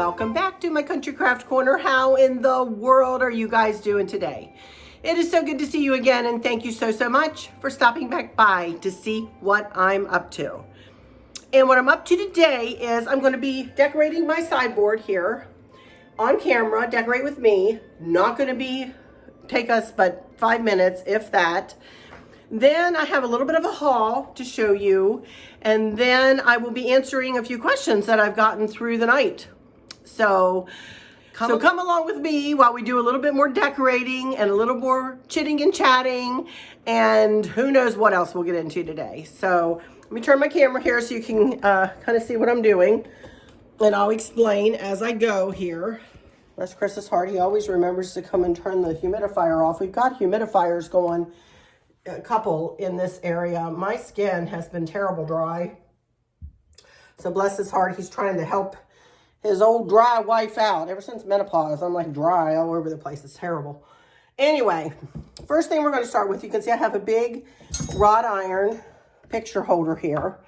welcome back to my Country Craft Corner. How in the world are you guys doing today? It is so good to see you again, and thank you so much for stopping back by to see what I'm up to. And what I'm up to today is I'm going to be decorating my sideboard here on camera. Decorate with me. Not going to take us but 5 minutes, if that. Then I have a little bit of a haul to show you, and then I will be answering a few questions that I've gotten through the night. So come along with me while we do a little bit more decorating and a little more chitting and chatting, and who knows what else we'll get into today. So let me turn my camera here so you can kind of see what I'm doing, and I'll explain as I go here. That's Chris's heart. He always remembers to come and turn the humidifier off. We've got humidifiers going, a couple in this area. My skin has been terrible dry. So bless his heart, he's trying to help his old dry wife out. Ever since menopause, I'm like dry all over the place. It's terrible. Anyway, first thing we're going to start with, you can see I have a big wrought iron picture holder here.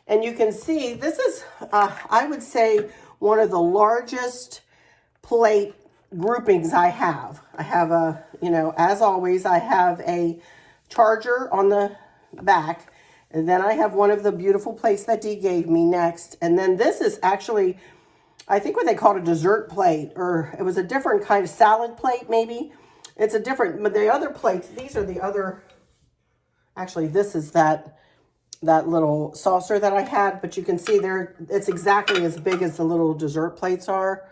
And you can see this is, I would say, one of the largest plate groupings I have. I have a, as always, I have a charger on the back, and then I have one of the beautiful plates that Dee gave me next, and then this is actually, I think what they called a dessert plate, or it was a different kind of salad plate maybe. It's a different, but the other plates, these are the other, actually this is that little saucer that I had, but you can see there, it's exactly as big as the little dessert plates are,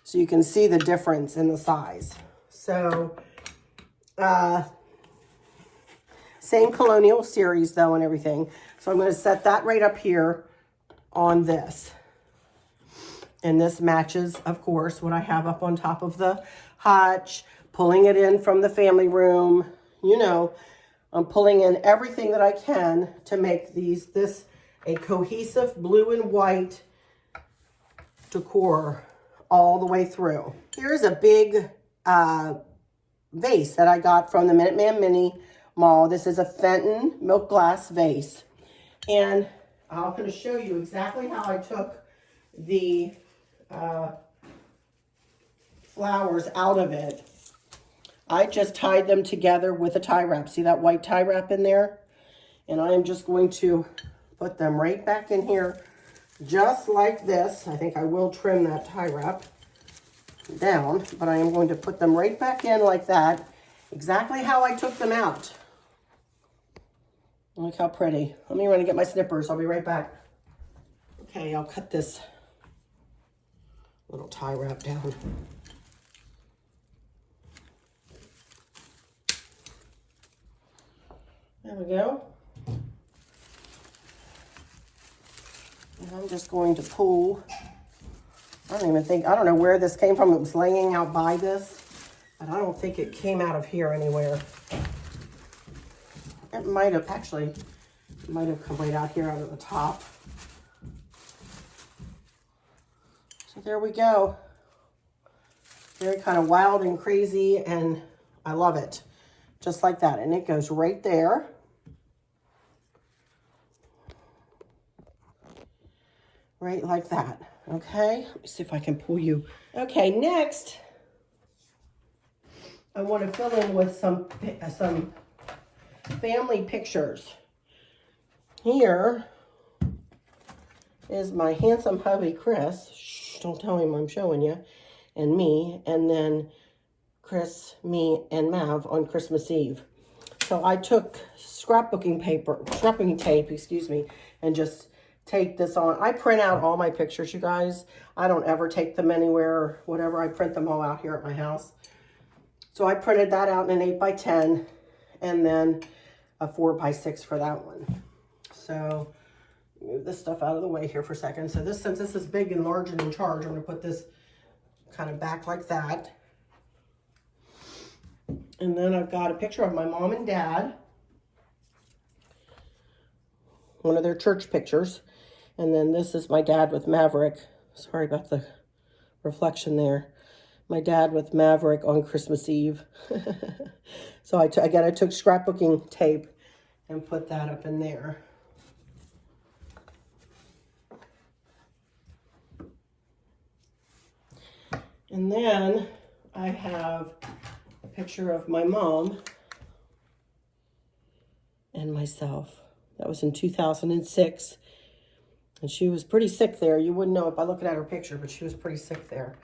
so you can see the difference in the size. So same colonial series though and everything. So I'm going to set that right up here on this. And this matches, of course, what I have up on top of the hutch, pulling it in from the family room. I'm pulling in everything that I can to make this a cohesive blue and white decor all the way through. Here's a big vase that I got from the Minuteman Mini Mall. This is a Fenton milk glass vase, and I'm going to show you exactly how I took the flowers out of it. I just tied them together with a tie wrap. See that white tie wrap in there? And I am just going to put them right back in here just like this. I think I will trim that tie wrap down, but I am going to put them right back in like that, exactly how I took them out. Look how pretty. Let me run and get my snippers. I'll be right back. Okay, I'll cut this little tie wrap down. There we go. And I'm just going to pull. I don't know where this came from. It was laying out by this, but I don't think it came out of here anywhere. It might have come right out here out of the top. So there we go. Very kind of wild and crazy, and I love it. Just like that. And it goes right there. Right like that. Okay, let me see if I can pull you. Okay, next, I want to fill in with some family pictures. Here is my handsome hubby, Chris. Shh, don't tell him I'm showing you. And me, and then Chris, me, and Mav on Christmas Eve. So I took scrapbooking tape, excuse me, and just take this on. I print out all my pictures, you guys. I don't ever take them anywhere or whatever. I print them all out here at my house. So I printed that out in an 8x10 and then a 4x6 for that one. So move this stuff out of the way here for a second. So since this is big and large and in charge, I'm going to put this kind of back like that. And then I've got a picture of my mom and dad. One of their church pictures. And then this is my dad with Maverick. Sorry about the reflection there. My dad with Maverick on Christmas Eve. So I took scrapbooking tape and put that up in there. And then I have a picture of my mom and myself. That was in 2006. And she was pretty sick there. You wouldn't know it by looking at her picture, but she was pretty sick there.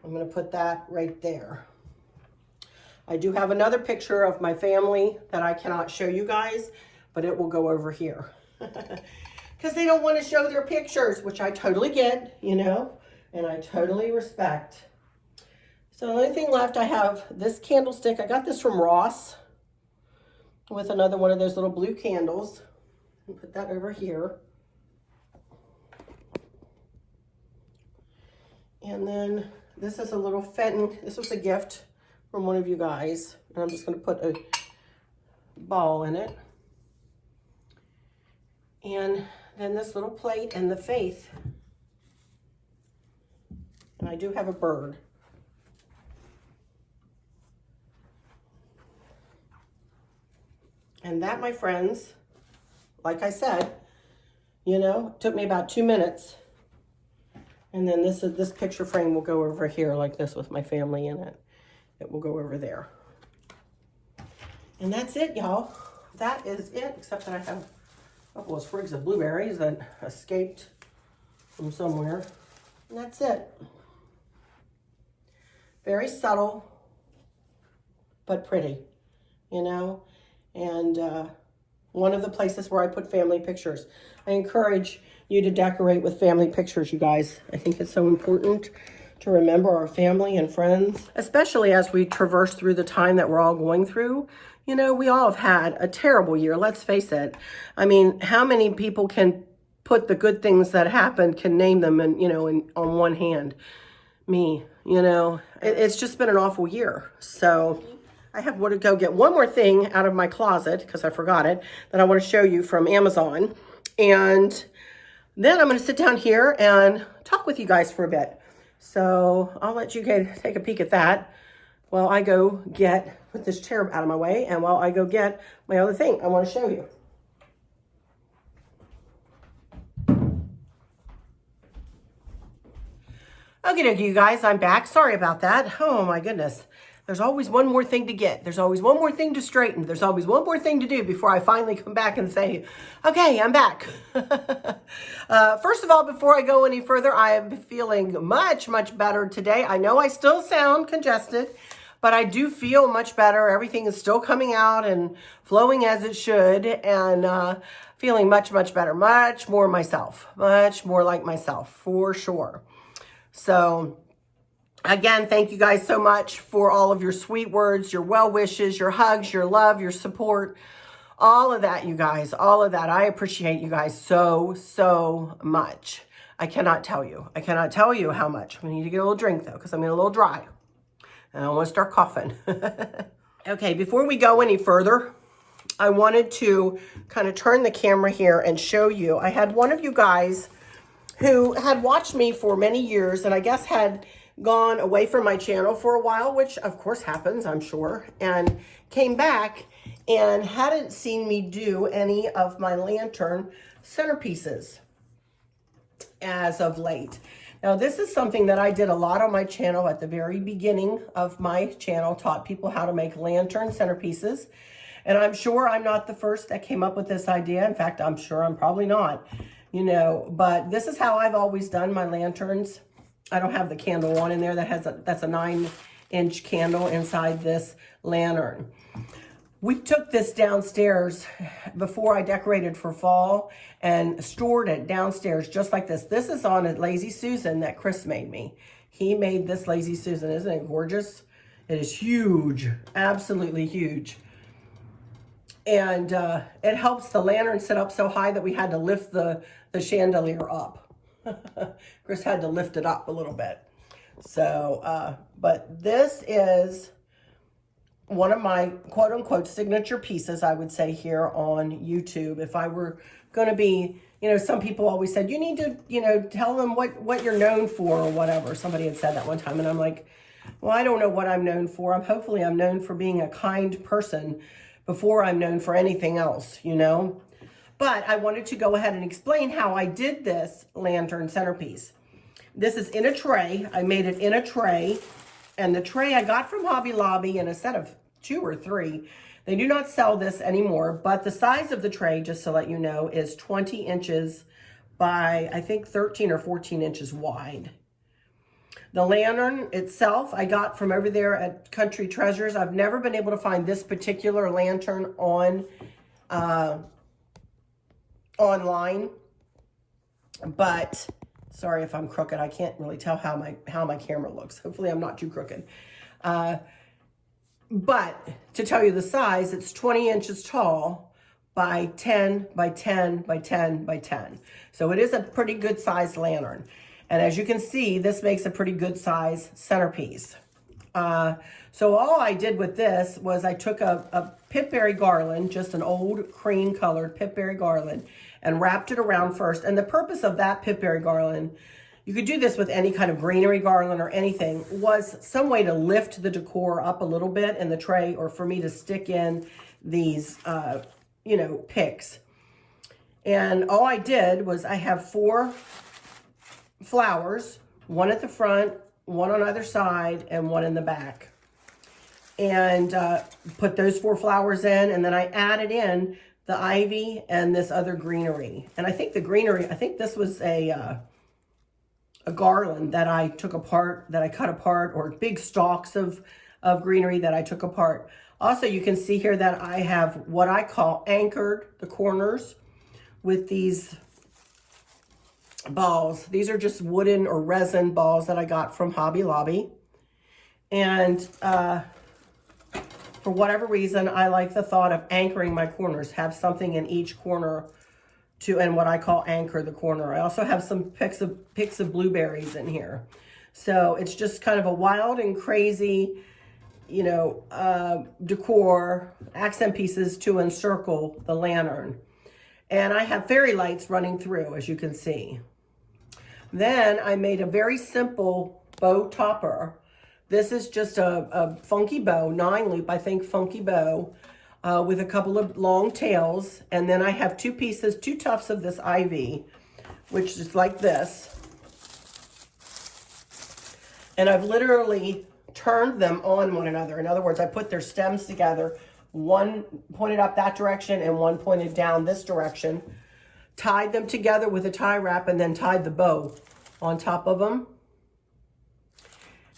I'm going to put that right there. I do have another picture of my family that I cannot show you guys, but it will go over here. Because they don't want to show their pictures, which I totally get, you know, and I totally respect. So the only thing left, I have this candlestick. I got this from Ross with another one of those little blue candles. I'll put that over here. And then this is a little Fenton. This was a gift from one of you guys. And I'm just going to put a ball in it. And then this little plate and the faith. And I do have a bird. And that, my friends, like I said, you know, took me about 2 minutes. And then this picture frame will go over here like this with my family in it. It will go over there. And that's it, y'all. That is it, except that I have a couple of sprigs of blueberries that escaped from somewhere. And that's it. Very subtle, but pretty, you know? And one of the places where I put family pictures. I encourage you to decorate with family pictures, you guys. I think it's so important to remember our family and friends, especially as we traverse through the time that we're all going through. You know, we all have had a terrible year, let's face it. I mean, how many people can put the good things that happened, can name them, and, you know, on one hand? Me, you know, it's just been an awful year. So I have to go get one more thing out of my closet, because I forgot it, that I want to show you from Amazon. And then I'm going to sit down here and talk with you guys for a bit. So I'll let you take a peek at that while I go put this chair out of my way, and while I go get my other thing I want to show you. Okay, you guys, I'm back. Sorry about that. Oh my goodness. There's always one more thing to get. There's always one more thing to straighten. There's always one more thing to do before I finally come back and say, okay, I'm back. First of all, before I go any further, I am feeling much, much better today. I know I still sound congested, but I do feel much better. Everything is still coming out and flowing as it should, and feeling much, much better, much more myself, much more like myself, for sure. So again, thank you guys so much for all of your sweet words, your well wishes, your hugs, your love, your support, all of that, you guys, all of that. I appreciate you guys so, so much. I cannot tell you. I cannot tell you how much. I need to get a little drink though, because I'm getting a little dry. And I want to start coughing. Okay, before we go any further, I wanted to kind of turn the camera here and show you. I had one of you guys who had watched me for many years, and I guess had gone away from my channel for a while, which of course happens, I'm sure, and came back and hadn't seen me do any of my lantern centerpieces as of late. Now, this is something that I did a lot on my channel at the very beginning of my channel, taught people how to make lantern centerpieces. And I'm sure I'm not the first that came up with this idea. In fact, I'm sure I'm probably not, you know, but this is how I've always done my lanterns. I don't have the candle on in there. That's a 9-inch candle inside this lantern. We took this downstairs before I decorated for fall and stored it downstairs just like this. This is on a Lazy Susan that Chris made me. He made this Lazy Susan. Isn't it gorgeous? It is huge, absolutely huge. And it helps the lantern sit up so high that we had to lift the chandelier up. Chris had to lift it up a little bit. So, but this is one of my quote unquote signature pieces, I would say, here on YouTube. If I were going to be, you know, some people always said, you need to, you know, tell them what you're known for or whatever. Somebody had said that one time, and I'm like, well, I don't know what I'm known for. Hopefully I'm known for being a kind person before I'm known for anything else, you know. But I wanted to go ahead and explain how I did this lantern centerpiece. This is in a tray. I made it in a tray. And the tray I got from Hobby Lobby in a set of 2 or 3. They do not sell this anymore, but the size of the tray, just to let you know, is 20 inches by, I think, 13 or 14 inches wide. The lantern itself, I got from over there at Country Treasures. I've never been able to find this particular lantern on online, but sorry if I'm crooked. I can't really tell how my camera looks. Hopefully I'm not too crooked. But to tell you the size, it's 20 inches tall by 10 by 10 by 10 by 10. So it is a pretty good sized lantern. And as you can see, this makes a pretty good size centerpiece. So all I did with this was I took a pipberry garland, just an old cream colored pipberry garland, and wrapped it around first. And the purpose of that pipberry garland, you could do this with any kind of greenery garland or anything, was some way to lift the decor up a little bit in the tray, or for me to stick in these, you know, picks. And all I did was I have 4 flowers, one at the front, one on either side, and one in the back. And put those 4 flowers in, and then I added in the ivy and this other greenery. And I think the greenery, I think this was a garland that I took apart, that I cut apart, or big stalks of greenery that I took apart. Also, you can see here that I have what I call anchored the corners with these balls. These are just wooden or resin balls that I got from Hobby Lobby. And for whatever reason, I like the thought of anchoring my corners, have something in each corner to, and what I call anchor the corner. I also have some picks of blueberries in here. So it's just kind of a wild and crazy, you know, decor, accent pieces to encircle the lantern. And I have fairy lights running through, as you can see. Then I made a very simple bow topper. This is just a funky bow, 9-loop, I think, funky bow, with a couple of long tails. And then I have 2 pieces, 2 tufts of this ivy, which is like this. And I've literally turned them on one another. In other words, I put their stems together, one pointed up that direction and one pointed down this direction, tied them together with a tie wrap, and then tied the bow on top of them.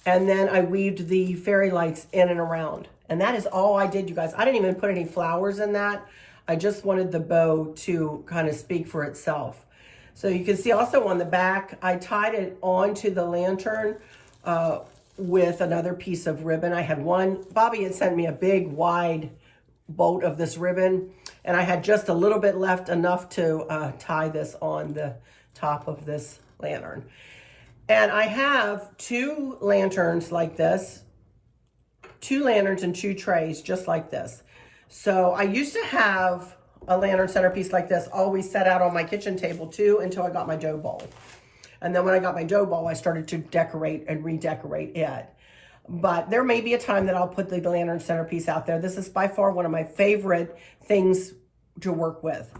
And then I weaved the fairy lights in and around. And that is all I did, you guys. I didn't even put any flowers in that. I just wanted the bow to kind of speak for itself. So you can see also on the back, I tied it onto the lantern with another piece of ribbon. I had one, Bobby had sent me a big wide bolt of this ribbon, and I had just a little bit left, enough to tie this on the top of this lantern. And I have 2 lanterns like this, 2 lanterns and 2 trays just like this. So I used to have a lantern centerpiece like this always set out on my kitchen table too, until I got my dough bowl. And then when I got my dough bowl, I started to decorate and redecorate it. But there may be a time that I'll put the lantern centerpiece out there. This is by far one of my favorite things to work with.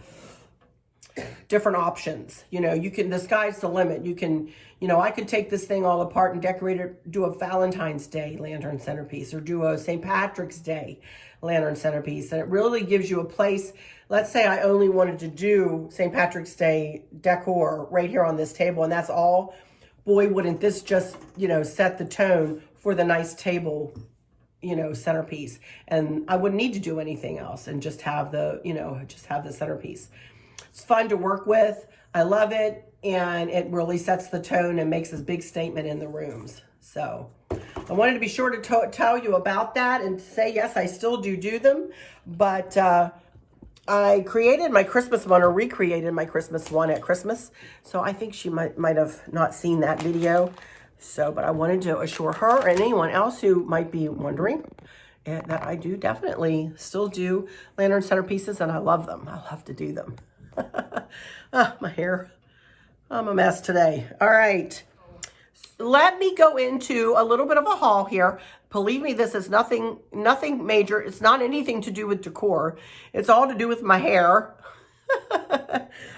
Different options. You know, you can, the sky's the limit. You can, you know, I could take this thing all apart and decorate it, do a Valentine's Day lantern centerpiece, or do a St. Patrick's Day lantern centerpiece. And it really gives you a place. Let's say I only wanted to do St. Patrick's Day decor right here on this table, and that's all. Boy, wouldn't this just, you know, set the tone for the nice table, you know, centerpiece. And I wouldn't need to do anything else and just have the, you know, just have the centerpiece. It's fun to work with. I love it. And it really sets the tone and makes this big statement in the rooms. So I wanted to be sure to tell you about that and say, yes, I still do them. But I created my Christmas one, or recreated my Christmas one at Christmas. So I think she might have not seen that video. So, but I wanted to assure her and anyone else who might be wondering that I do definitely still do lantern centerpieces, and I love them. I love to do them. My hair. I'm a mess today. All right. Let me go into a little bit of a haul here. Believe me, this is nothing major. It's not anything to do with decor. It's all to do with my hair.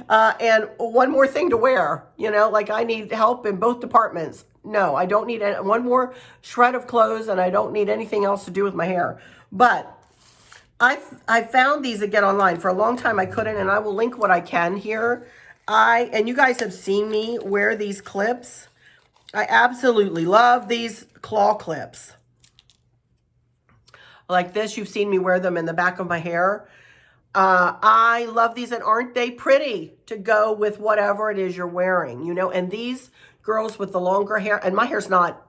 And one more thing to wear. You know, like I need help in both departments. no, I don't need one more shred of clothes, and I don't need anything else to do with my hair. But I found these again online. For a long time I couldn't, and I will link what I can here. And you guys have seen me wear these clips. I absolutely love these claw clips. Like this, you've seen me wear them in the back of my hair. I love these, and aren't they pretty to go with whatever it is you're wearing, you know? And these girls with the longer hair, and my hair's not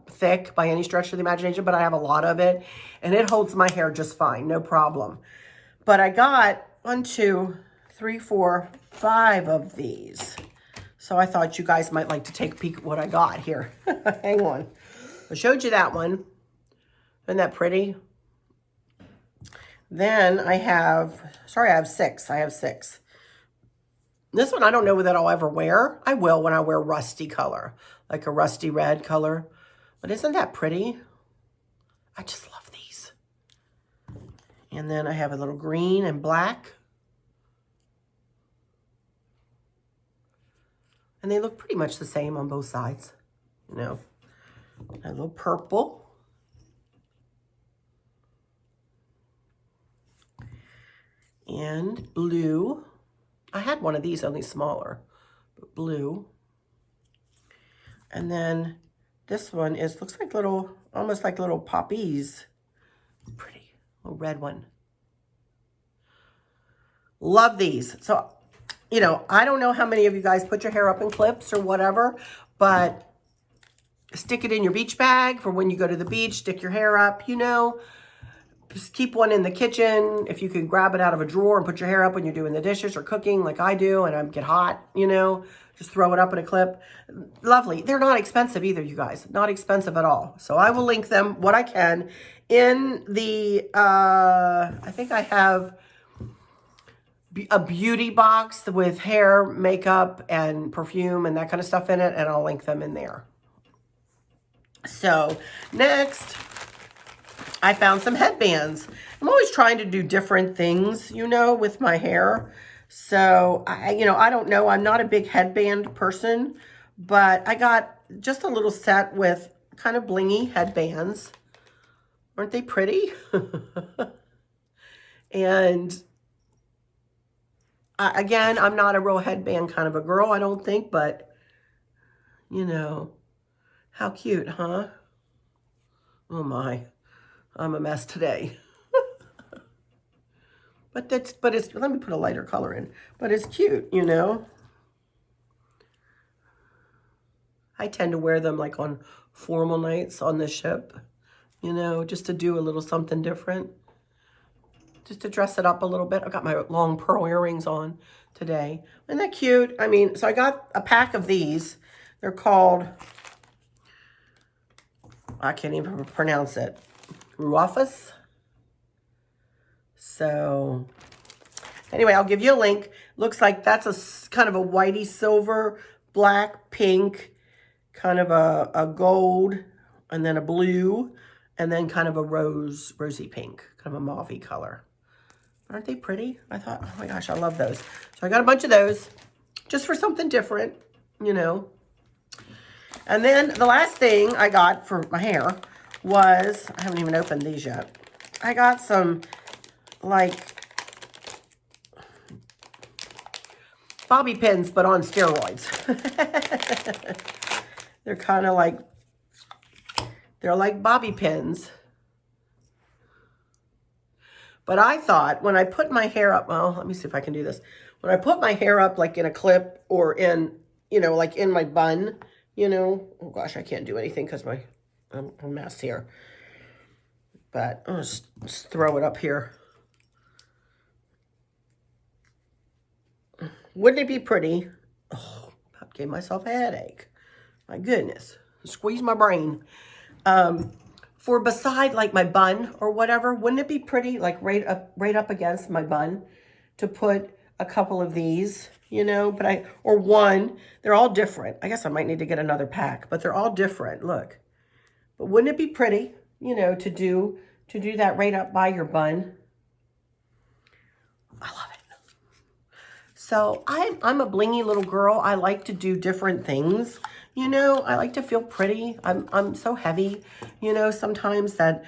thick by any stretch of the imagination, but I have a lot of it, and it holds my hair just fine, no problem. But I got 1, 2, 3, 4, 5 of these. So I thought you guys might like to take a peek at what I got here. Hang on. I showed you that one. Isn't that pretty? Then I have 6. I have 6. This one, I don't know that I'll ever wear. I will when I wear rusty color, like a rusty red color. But isn't that pretty? I just love these. And then I have a little green and black. And they look pretty much the same on both sides, you know. A little purple. And blue. I had one of these, only smaller, but blue. And then this one looks like almost like little poppies. Pretty, little red one. Love these. So, you know, I don't know how many of you guys put your hair up in clips or whatever, but stick it in your beach bag for when you go to the beach, stick your hair up, you know. Just keep one in the kitchen. If you can grab it out of a drawer and put your hair up when you're doing the dishes or cooking like I do and I get hot, you know, just throw it up in a clip. Lovely. They're not expensive either, you guys. Not expensive at all. So I will link them, what I can, in the, I think I have a beauty box with hair, makeup, and perfume and that kind of stuff in it, and I'll link them in there. So next, I found some headbands. I'm always trying to do different things, you know, with my hair. So, I don't know. I'm not a big headband person, but I got just a little set with kind of blingy headbands. Aren't they pretty? And again, I'm not a real headband kind of a girl, I don't think, but, you know, how cute, huh? Oh my. I'm a mess today. but it's, let me put a lighter color in. But it's cute, you know. I tend to wear them like on formal nights on the ship, you know, just to do a little something different. Just to dress it up a little bit. I got my long pearl earrings on today. Isn't that cute? I mean, so I got a pack of these. They're called, I can't even pronounce it. Ruafus. So anyway, I'll give you a link. Looks like that's a kind of a whitey silver, black, pink, kind of a gold, and then a blue, and then kind of a rosy pink, kind of a mauvey color. Aren't they pretty? I thought, oh my gosh, I love those. So I got a bunch of those just for something different, you know. And then the last thing I got for my hair was, I haven't even opened these yet. I got some, like, bobby pins, but on steroids. They're kind of like, they're like bobby pins. But I thought when I put my hair up, well, let me see if I can do this. When I put my hair up like in a clip or in, you know, like in my bun, you know, oh gosh, I can't do anything because I'm a mess here. But I'll just throw it up here. Wouldn't it be pretty? Oh, I gave myself a headache. My goodness. Squeeze my brain. For beside like my bun or whatever, wouldn't it be pretty like right up against my bun to put a couple of these, you know, but or one, they're all different. I guess I might need to get another pack, but they're all different. Look. But wouldn't it be pretty, you know, to do that right up by your bun? I love it. So I'm a blingy little girl. I like to do different things. You know, I like to feel pretty. I'm so heavy, you know, sometimes that,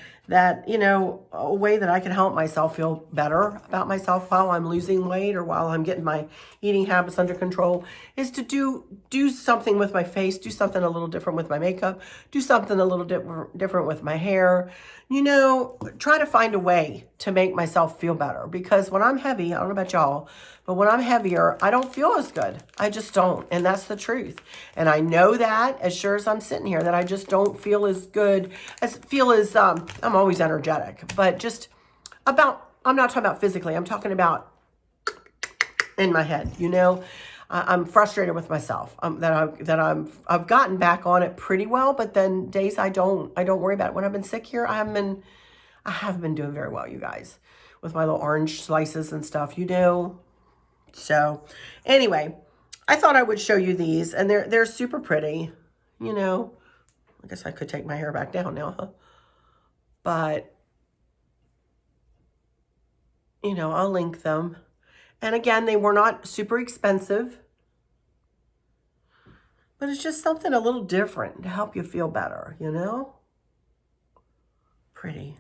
you know, a way that I can help myself feel better about myself while I'm losing weight or while I'm getting my eating habits under control is to do something with my face, do something a little different with my makeup, do something a little different with my hair, you know, try to find a way to make myself feel better. Because when I'm heavy, I don't know about y'all, but when I'm heavier, I don't feel as good. I just don't. And that's the truth. And I know that as sure as I'm sitting here, that I just don't feel as good, I'm always energetic, but just about, I'm not talking about physically, I'm talking about in my head, you know. I'm frustrated with myself I've gotten back on it pretty well, but then days I don't worry about it. When I've been sick here, I haven't been doing very well, you guys, with my little orange slices and stuff, you know. So anyway, I thought I would show you these, and they're super pretty, you know. I guess I could take my hair back down now, huh? But, you know, I'll link them. And again, they were not super expensive, but it's just something a little different to help you feel better, you know? Pretty.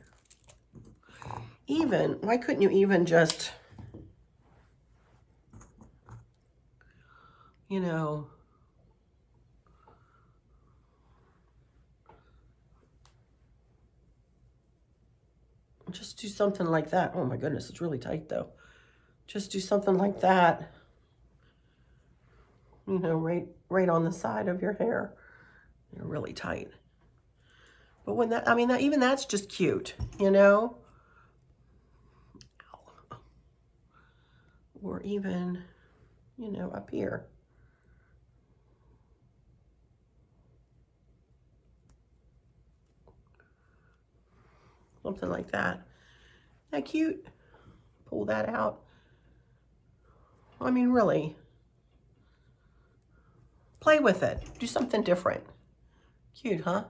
Even, why couldn't you even just, you know, just do something like that. Oh my goodness, it's really tight though. Just do something like that, you know, right on the side of your hair. You're really tight. But when that, I mean, even that's just cute, you know? Or even, you know, up here. Something like that. Isn't that cute? Pull that out. I mean, really. Play with it. Do something different. Cute, huh?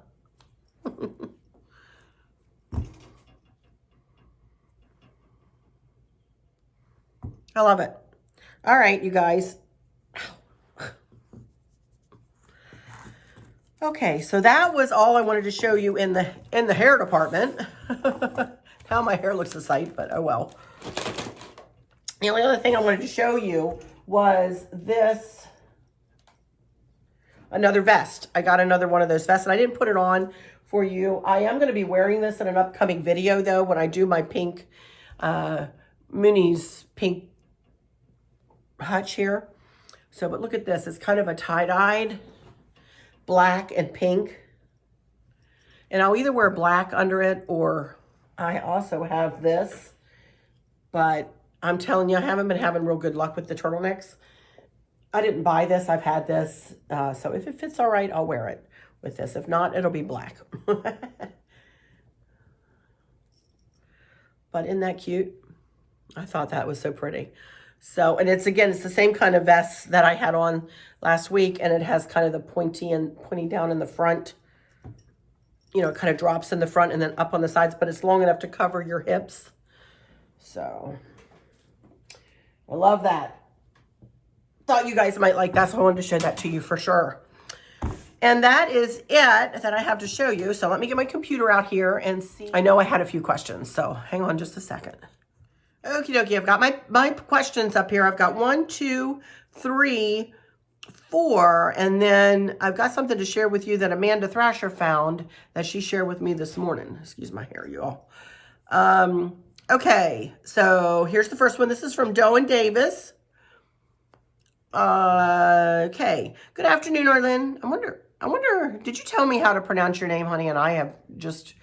I love it. All right, you guys. Okay, so that was all I wanted to show you in the hair department. Now my hair looks a sight, but oh well. The only other thing I wanted to show you was this, another vest. I got another one of those vests, and I didn't put it on for you. I am going to be wearing this in an upcoming video, though, when I do my pink, Mooney's pink hutch here. So, but look at this. It's kind of a tie-dyed black and pink. And I'll either wear black under it, or I also have this. But I'm telling you, I haven't been having real good luck with the turtlenecks. I didn't buy this. I've had this. So if it fits all right, I'll wear it with this. If not, it'll be black. But isn't that cute? I thought that was so pretty. So, and it's, again, it's the same kind of vest that I had on last week, and it has kind of the pointy down in the front. You know, it kind of drops in the front and then up on the sides, but it's long enough to cover your hips. So, I love that. Thought you guys might like that, so I wanted to show that to you for sure. And that is it that I have to show you. So let me get my computer out here and see. I know I had a few questions, so hang on just a second. Okie dokie, I've got my questions up here. I've got 1, 2, 3, 4, and then I've got something to share with you that Amanda Thrasher found that she shared with me this morning. Excuse my hair, y'all. Okay, so here's the first one. This is from Doe and Davis. Okay. Good afternoon, Arlynn. I wonder, did you tell me how to pronounce your name, honey? And I have just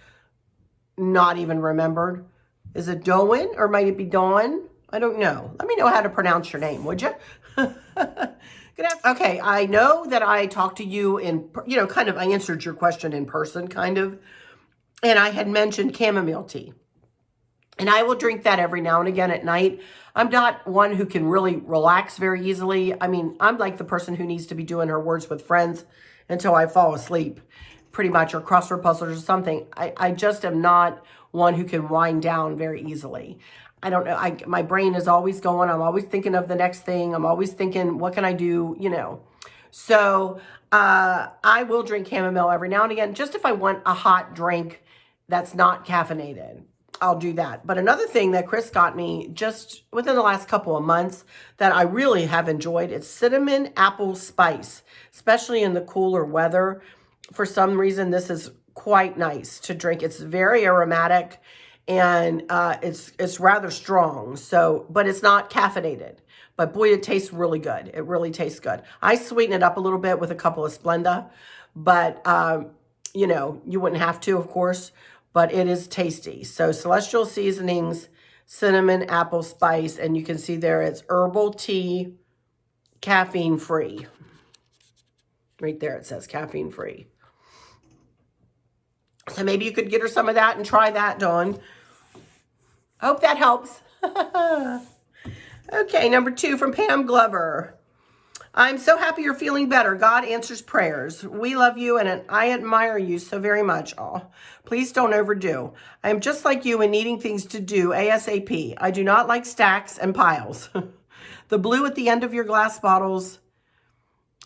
not even remembered. Is it Doan or might it be Dawn? I don't know. Let me know how to pronounce your name, would you? Good afternoon. Okay, I know that I talked to you in, you know, kind of, I answered your question in person, kind of. And I had mentioned chamomile tea. And I will drink that every now and again at night. I'm not one who can really relax very easily. I mean, I'm like the person who needs to be doing her words with friends until I fall asleep, pretty much, or crossword puzzles or something. I just am not one who can wind down very easily. I don't know, my brain is always going. I'm always thinking of the next thing. I'm always thinking, what can I do, you know? So I will drink chamomile every now and again, just if I want a hot drink that's not caffeinated. I'll do that. But another thing that Chris got me just within the last couple of months that I really have enjoyed, it's cinnamon apple spice, especially in the cooler weather. For some reason, this is quite nice to drink. It's very aromatic and it's rather strong. So, but it's not caffeinated. But boy, it tastes really good. It really tastes good. I sweeten it up a little bit with a couple of Splenda, but you know, you wouldn't have to, of course. But it is tasty. So Celestial Seasonings, cinnamon, apple spice, and you can see there it's herbal tea, caffeine free. Right there it says caffeine free. So maybe you could get her some of that and try that, Dawn. Hope that helps. Okay, number 2 from Pam Glover. I'm so happy you're feeling better. God answers prayers. We love you and I admire you so very much. Oh, please don't overdo. I am just like you in needing things to do ASAP. I do not like stacks and piles. The blue at the end of your glass bottles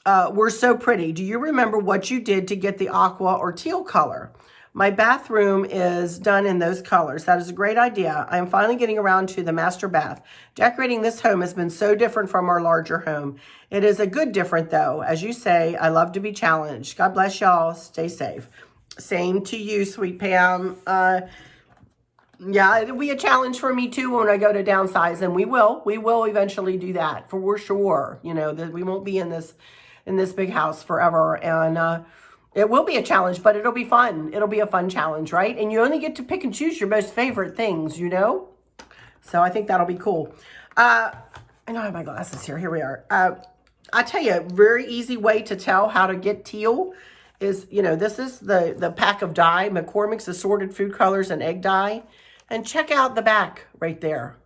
were so pretty. Do you remember what you did to get the aqua or teal color? My bathroom is done in those colors. That is a great idea. I am finally getting around to the master bath. Decorating this home has been so different from our larger home. It is a good different though. As you say, I love to be challenged. God bless y'all. Stay safe. Same to you, sweet Pam. Yeah, it'll be a challenge for me too when I go to downsize, and we will eventually do that for sure. You know, that we won't be in this big house forever, and it will be a challenge, but it'll be fun. It'll be a fun challenge, right? And you only get to pick and choose your most favorite things, you know? So I think that'll be cool. I don't have my glasses here. Here we are. I tell you, a very easy way to tell how to get teal is, you know, this is the pack of dye, McCormick's Assorted Food Colors and Egg Dye. And check out the back right there.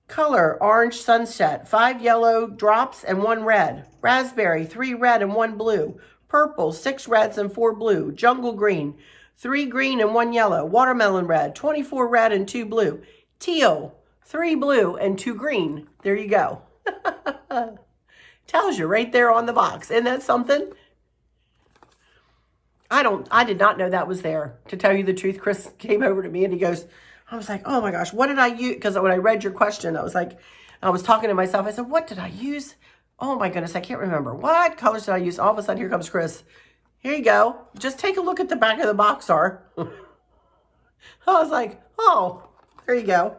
Color, orange sunset, 5 yellow drops and 1 red. Raspberry, 3 red and 1 blue. Purple, 6 reds and 4 blue. Jungle green, 3 green and 1 yellow. Watermelon red, 24 red and 2 blue. Teal, 3 blue and 2 green. There you go. Tells you right there on the box. Isn't that something? I did not know that was there. To tell you the truth, Chris came over to me and he goes, I was like, oh my gosh, what did I use? Because when I read your question, I was like, I was talking to myself. I said, what did I use? Oh my goodness, I can't remember. What colors did I use? All of a sudden, here comes Chris. Here you go. Just take a look at the back of the box art. I was like, oh, there you go.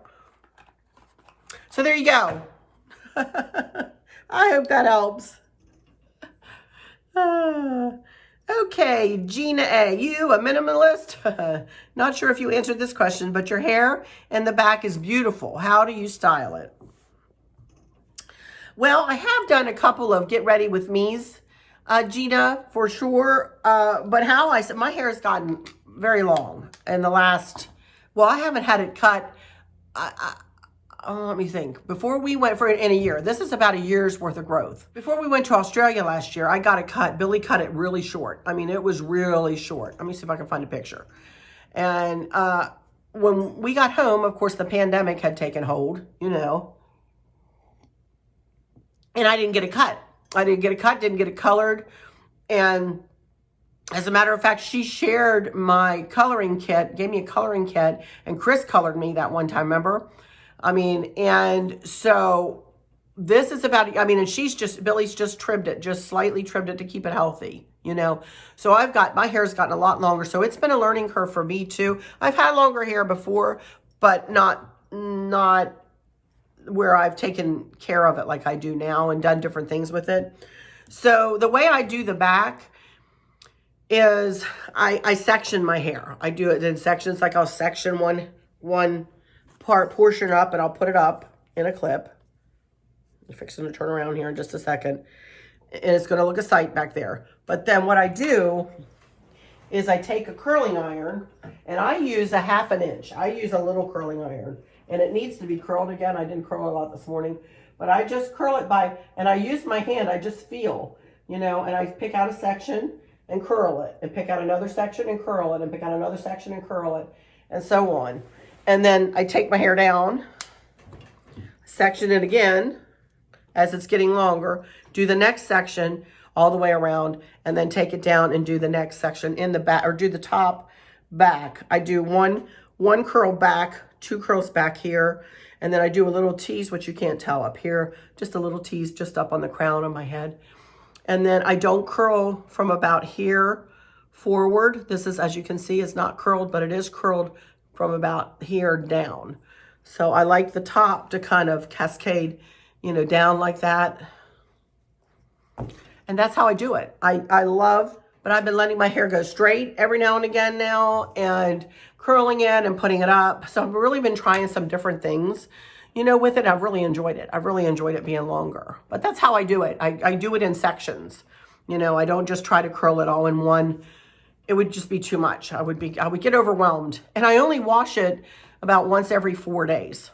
So there you go. I hope that helps. Okay, Gina A, you a minimalist? Not sure if you answered this question, but your hair and the back is beautiful. How do you style it? Well, I have done a couple of get ready with me's, Gina, for sure. But how I said, my hair has gotten very long in the last, well, I haven't had it cut. Let me think. Before we went in a year, this is about a year's worth of growth. Before we went to Australia last year, I got it cut. Billy cut it really short. I mean, it was really short. Let me see if I can find a picture. And when we got home, of course, the pandemic had taken hold, you know. And I didn't get it cut. Didn't get it colored. And as a matter of fact, she shared my coloring kit, gave me a coloring kit, and Chris colored me that one time, remember? I mean, and so this is about, I mean, and Billy's just trimmed it, just slightly trimmed it to keep it healthy, you know? So my hair's gotten a lot longer. So it's been a learning curve for me too. I've had longer hair before, but not where I've taken care of it like I do now and done different things with it. So the way I do the back is I section my hair. I do it in sections, like I'll section one portion up and I'll put it up in a clip. I'm fixing to turn around here in just a second. And it's going to look a sight back there. But then what I do is I take a curling iron and I use a 1/2 inch. I use a little curling iron and it needs to be curled again. I didn't curl a lot this morning, but I just curl it and I use my hand. I just feel, you know, and I pick out a section and curl it and pick out another section and curl it and pick out another section and curl it and so on. And then I take my hair down, section it again as it's getting longer, do the next section all the way around, and then take it down and do the next section in the back, or do the top back. I do one curl back, 2 curls back here, and then I do a little tease, which you can't tell up here, just a little tease just up on the crown of my head. And then I don't curl from about here forward. This is, as you can see, it's not curled, but it is curled from about here down. So I like the top to kind of cascade, you know, down like that. And that's how I do it. I love, but I've been letting my hair go straight every now and again now, and curling it and putting it up. So I've really been trying some different things, you know, with it. I've really enjoyed it. I've really enjoyed it being longer. But that's how I do it. I do it in sections. You know, I don't just try to curl it all in one. It would just be too much. I would get overwhelmed. And I only wash it about once every 4 days.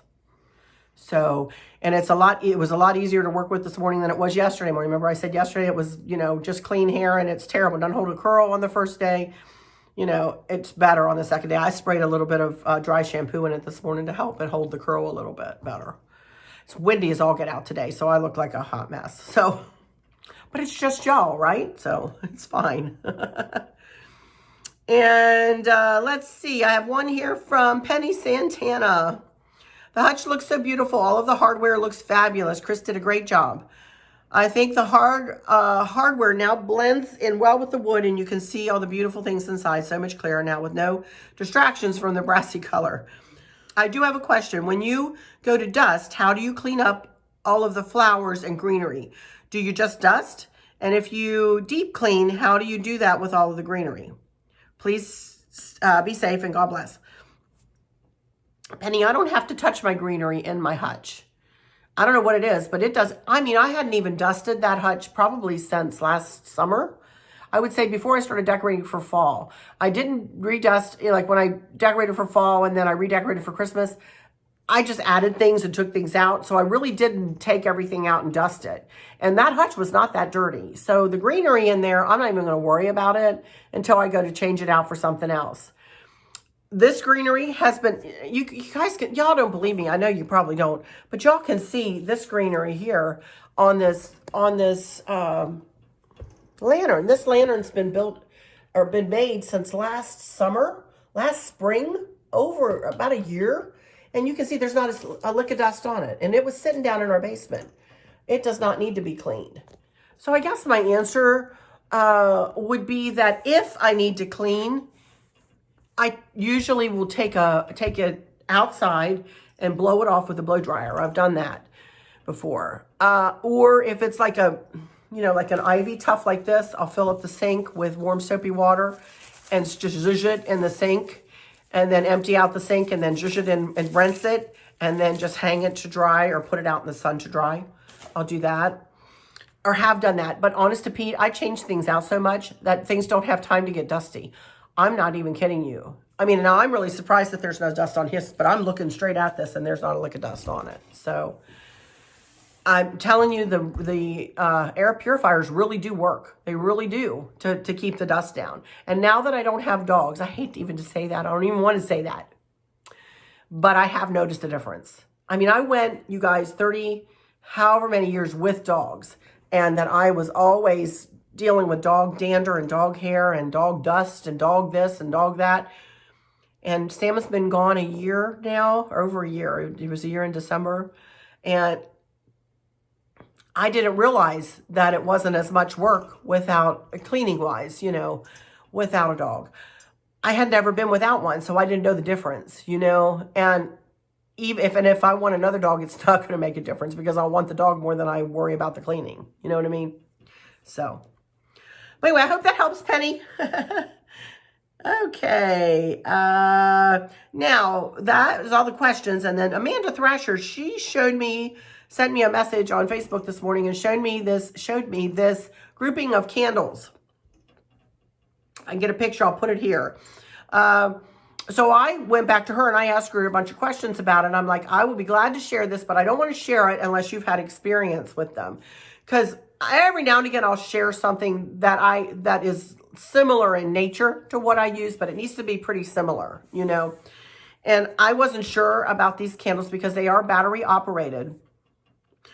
So, and it was a lot easier to work with this morning than it was yesterday morning. Remember I said yesterday it was, you know, just clean hair and it's terrible. Doesn't hold a curl on the first day. You know, it's better on the second day. I sprayed a little bit of dry shampoo in it this morning to help it hold the curl a little bit better. It's windy as all get out today, so I look like a hot mess. So, but it's just y'all, right? So it's fine. And let's see, I have one here from Penny Santana. The hutch looks so beautiful. All of the hardware looks fabulous. Chris did a great job. I think the hardware now blends in well with the wood, and you can see all the beautiful things inside so much clearer now with no distractions from the brassy color. I do have a question. When you go to dust, how do you clean up all of the flowers and greenery? Do you just dust? And if you deep clean, how do you do that with all of the greenery? Please be safe and God bless. Penny, I don't have to touch my greenery in my hutch. I don't know what it is, but it does. I mean, I hadn't even dusted that hutch probably since last summer. I would say before I started decorating for fall. I didn't redust, like when I decorated for fall and then I redecorated for Christmas, I just added things and took things out. So I really didn't take everything out and dust it. And that hutch was not that dirty. So the greenery in there, I'm not even going to worry about it until I go to change it out for something else. This greenery has been, you guys can, y'all don't believe me. I know you probably don't, but y'all can see this greenery here on this lantern. This lantern's been built or been made since last spring, over about a year. And you can see there's not a lick of dust on it. And it was sitting down in our basement. It does not need to be cleaned. So I guess my answer would be that if I need to clean, I usually will take it outside and blow it off with a blow dryer. I've done that before. Or if it's like like an ivy tuft like this, I'll fill up the sink with warm soapy water and just zhuzh it in the sink, and then empty out the sink and then zhuzh it in and rinse it, and then just hang it to dry or put it out in the sun to dry. I'll do that, or have done that. But honest to Pete, I change things out so much that things don't have time to get dusty. I'm not even kidding you. I mean, now I'm really surprised that there's no dust on his, but I'm looking straight at this and there's not a lick of dust on it. So I'm telling you, the air purifiers really do work. They really do to keep the dust down. And now that I don't have dogs, I hate even to say that. I don't even want to say that. But I have noticed a difference. I mean, I went, you guys, 30, however many years with dogs, and that I was always dealing with dog dander and dog hair and dog dust and dog this and dog that. And Sam has been gone a year now, or over a year. It was a year in December. And I didn't realize that it wasn't as much work without, cleaning wise, without a dog. I had never been without one, so I didn't know the difference, and even if I want another dog, it's not going to make a difference because I'll want the dog more than I worry about the cleaning. You know what I mean? So, but anyway, I hope that helps, Penny. Okay. Now, that is all the questions. And then Amanda Thrasher, she sent me a message on Facebook this morning and showed me this grouping of candles. I can get a picture, I'll put it here. So I went back to her and I asked her a bunch of questions about it. I'm like, I will be glad to share this, but I don't want to share it unless you've had experience with them. Because every now and again, I'll share something that is similar in nature to what I use, but it needs to be pretty similar, And I wasn't sure about these candles because they are battery operated.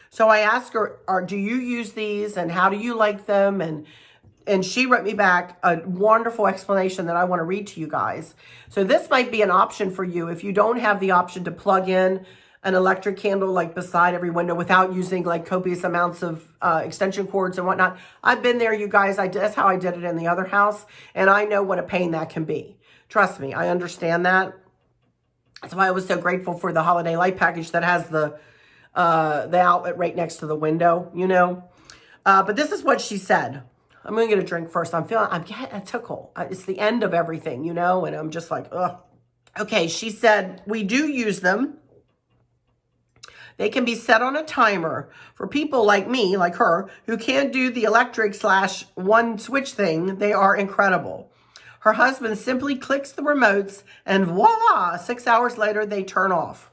So I asked her, do you use these and how do you like them? And she wrote me back a wonderful explanation that I want to read to you guys. So this might be an option for you if you don't have the option to plug in an electric candle like beside every window without using like copious amounts of extension cords and whatnot. I've been there, you guys. That's how I did it in the other house. And I know what a pain that can be. Trust me, I understand that. That's why I was so grateful for the holiday light package that has the outlet right next to the window, you know. But this is what she said. I'm going to get a drink first. I'm getting a tickle. It's the end of everything, you know, and I'm just like, ugh. Okay, she said, we do use them. They can be set on a timer. For people like me, like her, who can't do the electric / one switch thing, they are incredible. Her husband simply clicks the remotes and voila, 6 hours later, they turn off.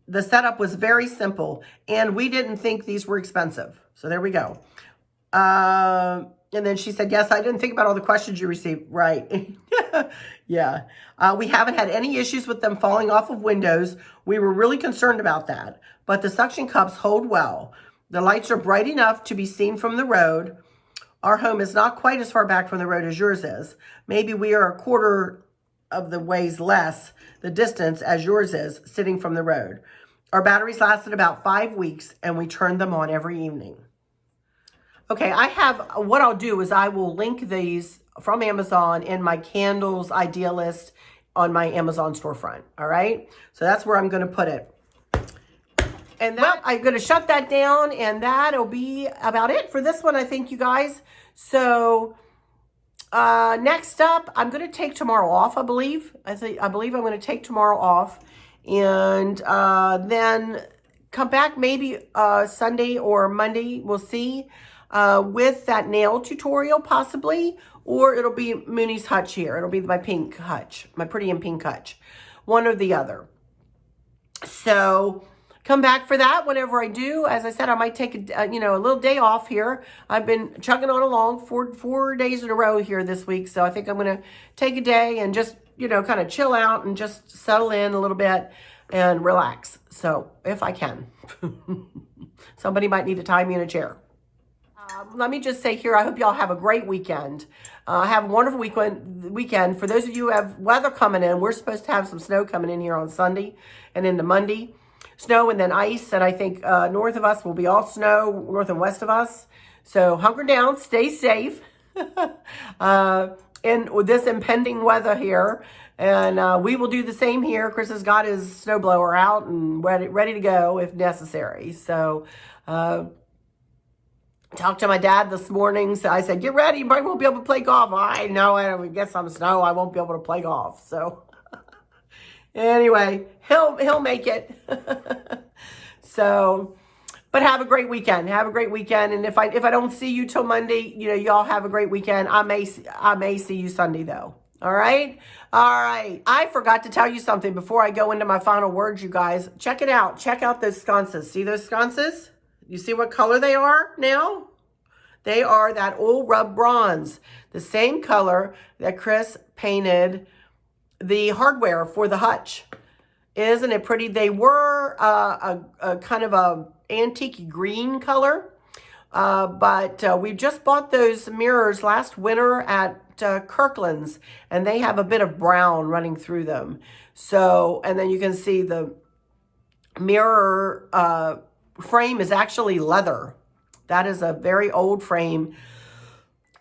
The setup was very simple and we didn't think these were expensive. So there we go. And then she said, yes, I didn't think about all the questions you received. Right. Yeah. We haven't had any issues with them falling off of windows. We were really concerned about that, but the suction cups hold well. The lights are bright enough to be seen from the road. Our home is not quite as far back from the road as yours is. Maybe we are a quarter of the ways less the distance as yours is sitting from the road. Our batteries lasted about 5 weeks and we turned them on every evening. Okay, what I'll do is I will link these from Amazon in my candles idea list on my Amazon storefront. All right, so that's where I'm going to put it. And I'm going to shut that down, and that'll be about it for this one, I think, you guys. So next up, I'm going to take tomorrow off, I believe. I believe I'm going to take tomorrow off, and then come back maybe Sunday or Monday. We'll see. With that nail tutorial possibly, or it'll be Mooney's hutch here. It'll be my pink hutch, my pretty and pink hutch, one or the other. So come back for that whenever I do. As I said, I might take a little day off here. I've been chugging on along four days in a row here this week. So I think I'm going to take a day and just, kind of chill out and just settle in a little bit and relax. So if I can, somebody might need to tie me in a chair. Let me just say here, I hope y'all have a great weekend. Have a wonderful weekend. For those of you who have weather coming in, we're supposed to have some snow coming in here on Sunday and into Monday. Snow and then ice, and I think north of us will be all snow, north and west of us. So hunker down, stay safe in this impending weather here. And we will do the same here. Chris has got his snowblower out and ready to go if necessary. So talked to my dad this morning. So I said, get ready. You might won't be able to play golf. I know. I don't get some snow. I won't be able to play golf. So anyway, he'll make it. So, but have a great weekend. Have a great weekend. And if I don't see you till Monday, y'all have a great weekend. I may see you Sunday though. All right. All right. I forgot to tell you something before I go into my final words, you guys. Check it out. Check out those sconces. See those sconces? You see what color they are now? They are that old rub bronze, the same color that Chris painted the hardware for the hutch. Isn't it pretty? They were a kind of a antique green color, but we just bought those mirrors last winter at Kirkland's, and they have a bit of brown running through them. So, and then you can see the mirror frame is actually leather. That is a very old frame,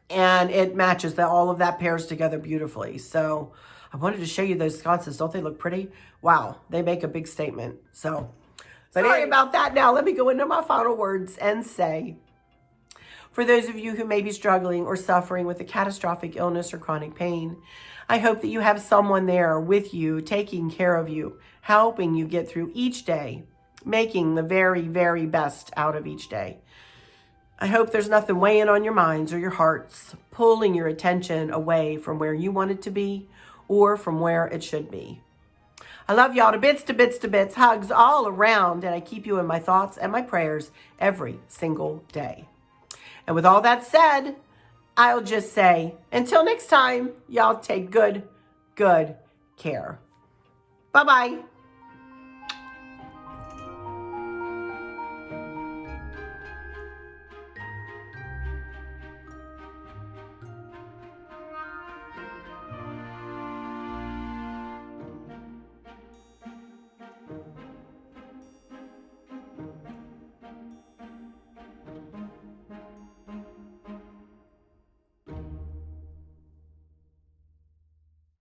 and it matches that. All of that pairs together beautifully. So I wanted to show you those sconces. Don't they look pretty? Wow, they make a big statement. So, but sorry about that. Now let me go into my final words and say, for those of you who may be struggling or suffering with a catastrophic illness or chronic pain, I hope that you have someone there with you, taking care of you, helping you get through each day, making the very, very best out of each day. I hope there's nothing weighing on your minds or your hearts, pulling your attention away from where you want it to be or from where it should be. I love y'all to bits, to bits, to bits, hugs all around, and I keep you in my thoughts and my prayers every single day. And with all that said, I'll just say, until next time, y'all take good care. Bye-bye.